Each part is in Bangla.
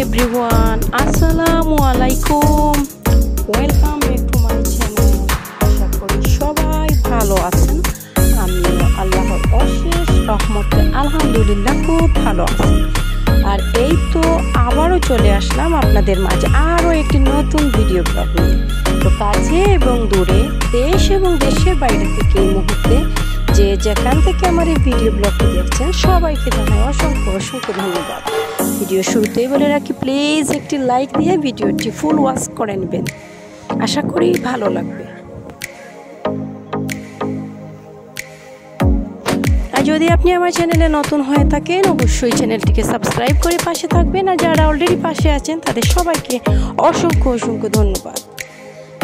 everyone, আসসালামু আলাইকুম, welcome back to my channel. আশা করি সবাই ভালো আছেন। আমি আল্লাহর অশেষ রহমতে আলহামদুলিল্লাহ খুব ভালো আছি। আর এই তো আবারও চলে আসলাম আপনাদের মাঝে আরও একটি নতুন ভিডিও ব্লগ নিয়ে। তো কাছে এবং দূরে, দেশ এবং দেশের বাইরে থেকে এই মুহূর্তে যে যেখান থেকে আমার এই ভিডিও ব্লগটি দেখছেন সবাইকে জানাই অসংখ্য অসংখ্য ধন্যবাদ। ভিডিও শুরুতেই বলে রাখি, প্লিজ একটি লাইক দিয়ে ভিডিওটি ফুল ওয়াচ করে নেবেন, আশা করি ভালো লাগবে। আর যদি আপনি আমার চ্যানেলে নতুন হয়ে থাকেন অবশ্যই চ্যানেলটিকে সাবস্ক্রাইব করে পাশে থাকবেন। আর যারা অলরেডি পাশে আছেন তাদের সবাইকে অসংখ্য অসংখ্য ধন্যবাদ।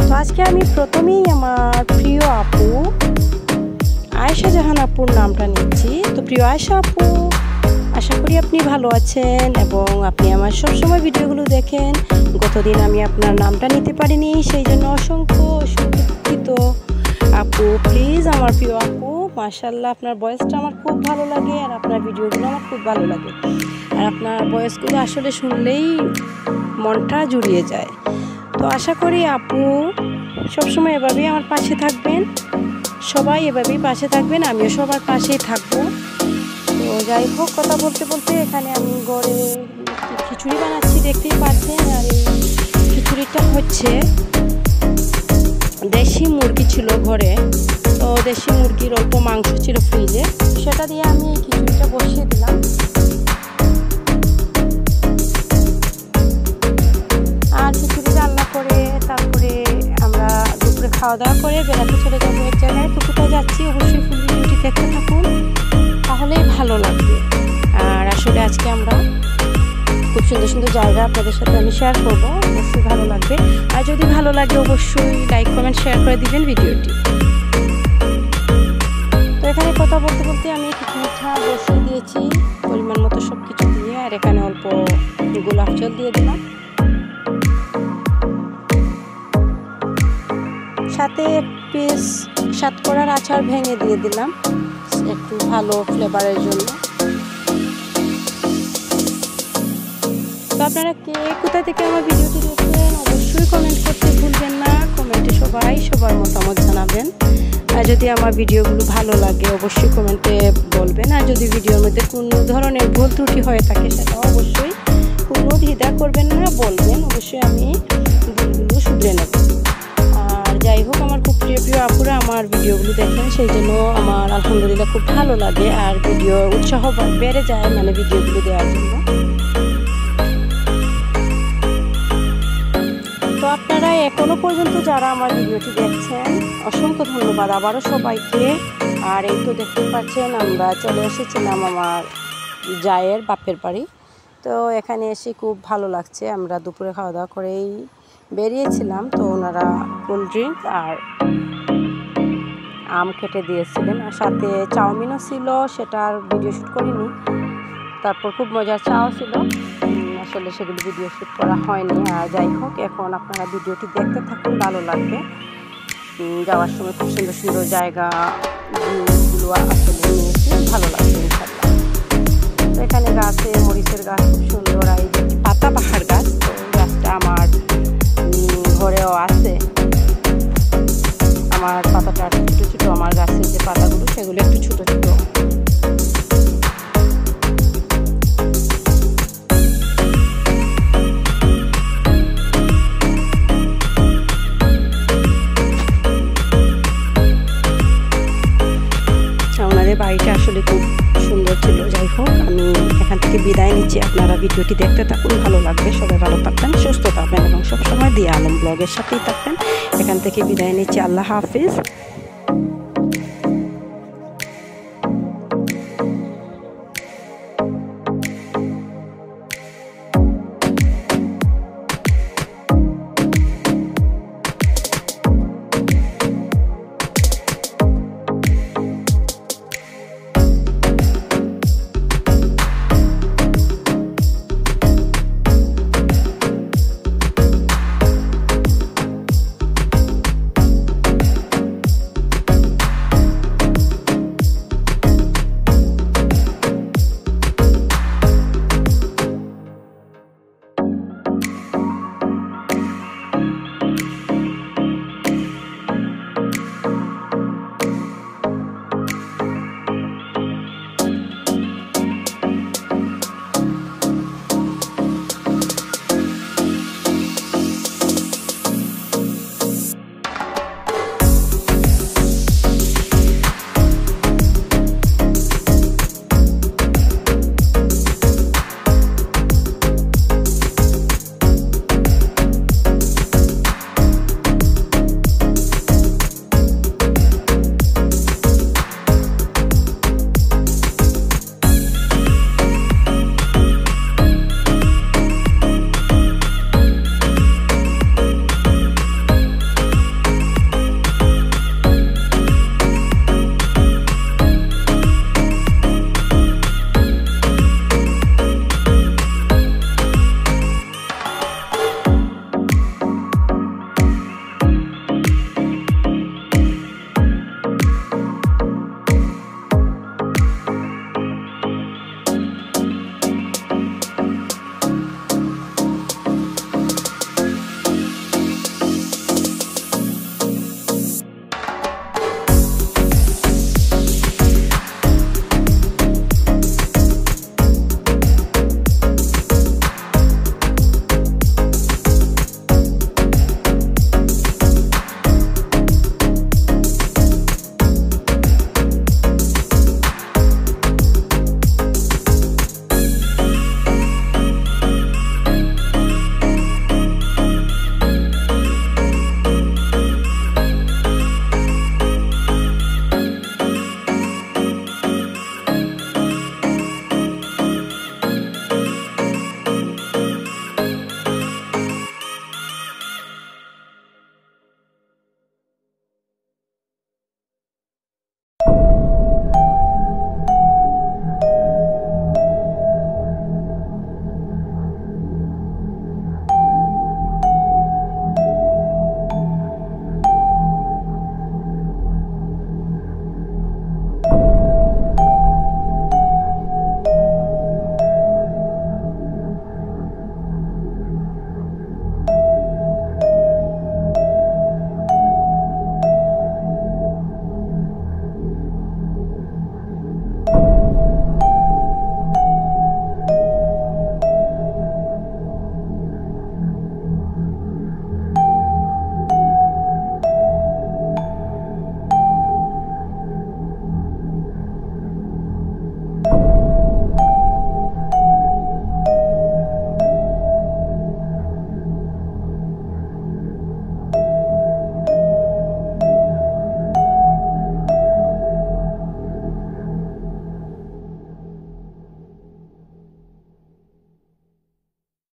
তো আজকে আমি প্রথমেই আমার প্রিয় আপু আয়েশা জাহান আপুর নামটা নিচ্ছি। তো প্রিয় আয়েশা আপু, আশা করি আপনি ভালো আছেন এবং আপনি আমার সবসময় ভিডিওগুলো দেখেন। গতদিন আমি আপনার নামটা নিতে পারিনি, সেই জন্য অসংখ্য অসংখ্য দুঃখিত। আপু প্লিজ, আমার প্রিয় আপু, মাশাআল্লাহ আপনার ভয়েসটা আমার খুব ভালো লাগে আর আপনার ভিডিওগুলো আমার খুব ভালো লাগে। আর আপনার ভয়েসগুলো আসলে শুনলেই মনটা জুড়িয়ে যায়। তো আশা করি আপু সবসময় এভাবেই আমার পাশে থাকবেন, সবাই এভাবেই পাশে থাকবেন, আমিও সবার পাশেই থাকবো। তো যাই হোক, কথা বলতে বলতে এখানে আমি ঘরে খিচুড়ি বানাচ্ছি, দেখতেই পাচ্ছেন। আর এই খিচুড়িটা হচ্ছে দেশি মুরগি ছিল ঘরে, তো দেশি মুরগির অল্প মাংস ছিল ফ্রিজে, সেটা দিয়ে আমি এই খিচুড়িটা বসিয়ে দিলাম। আর খিচুড়ি রান্না করে তারপরে আমরা দুপুরে খাওয়া দাওয়া করে বেড়াতে চলে যাবো এক জায়গায়। তো কোথায় যাচ্ছি অবশ্যই ফুল ভিডিওটি দেখতে থাকুন, তাহলেই ভালো লাগবে। আর আসলে আজকে আমরা খুব সুন্দর সুন্দর জায়গা আপনাদের সাথে আমি শেয়ার করবো, অবশ্যই ভালো লাগবে। আর যদি ভালো লাগে অবশ্যই লাইক কমেন্ট শেয়ার করে দিবেন ভিডিওটি। তো এখানে কথা বলতে বলতে আমি কিছু মিঠা বসিয়ে দিয়েছি পরিমাণ মতো সব কিছু দিয়ে। আর এখানে অল্প গোলাপ জল দিয়ে দিলাম, সাথে এক পিস সাতকরার আচার ভেঙে দিয়ে দিলাম একটু ভালো ফ্লেভারের জন্য। তো আপনারা কে কোথা থেকে আমার ভিডিওটি দেখবেন অবশ্যই কমেন্ট করতে ভুলবেন না। কমেন্টে সবাই সবার মতামত জানাবেন। আর যদি আমার ভিডিওগুলো ভালো লাগে অবশ্যই কমেন্টে বলবেন। আর যদি ভিডিওর মধ্যে কোনো ধরনের ভুল ত্রুটি হয়ে থাকে সেটাও অবশ্যই কোনো দ্বিধা করবেন না, বলবেন, অবশ্যই আমি ভুলগুলো শুধরে নেব। আর যাই হোক, আমার খুব প্রিয় প্রিয় আপুরা আমার ভিডিওগুলো দেখেন, সেই জন্য আমার আলহামদুলিল্লাহ খুব ভালো লাগে আর ভিডিও উৎসাহ বেড়ে যায় মানে ভিডিওগুলো দেওয়ার জন্য। তো আপনারা এখনো পর্যন্ত যারা আমার ভিডিওটি দেখছেন অসংখ্য ধন্যবাদ আবারও সবাইকে। আর এই তো দেখতে পাচ্ছেন আমরা চলে এসেছিলাম আমার জায়ের বাপের বাড়ি। তো এখানে এসে খুব ভালো লাগছে। আমরা দুপুরে খাওয়া দাওয়া করেই বেরিয়েছিলাম, তো ওনারা কোল্ড ড্রিঙ্ক আর আম কেটে দিয়েছিলেন, আর সাথে চাউমিনও ছিল, সেটার ভিডিও শ্যুট করিনি। তারপর খুব মজার চাও ছিল, আসলে সেগুলো ভিডিও শ্যুট করা হয়নি। আর যাই হোক, এখন আপনারা ভিডিওটি দেখতে থাকুন, ভালো লাগবে। যাওয়ার সময় খুব সুন্দর সুন্দর জায়গাগুলো আসলে নিয়েছি, ভালো লাগবে ইনশাআল্লাহ। তো এখানে গাছে মরিচের গাছ খুব সুন্দর, আর এই যে পাতা বাহার গাছ, তো এই গাছটা আমার ঘরেও আছে। আমার পাতাটা ছোটো ছোটো, আমার গাছের যে পাতাগুলো সেগুলো একটু ছোটো ছোটো। ওনাদের বাড়িটা আসলে খুব সুন্দর ছিল। যাই হোক, আমি এখান থেকে বিদায় নিচ্ছি। আপনারা ভিডিওটি দেখতে থাকুন, ভালো লাগবে। সবাই ভালো থাকবেন, সুস্থ থাকবেন এবং সবসময় দিয়া আলম ব্লগের সাথেই থাকবেন। এখান থেকে বিদায় নিচ্ছি, আল্লাহ হাফিজ।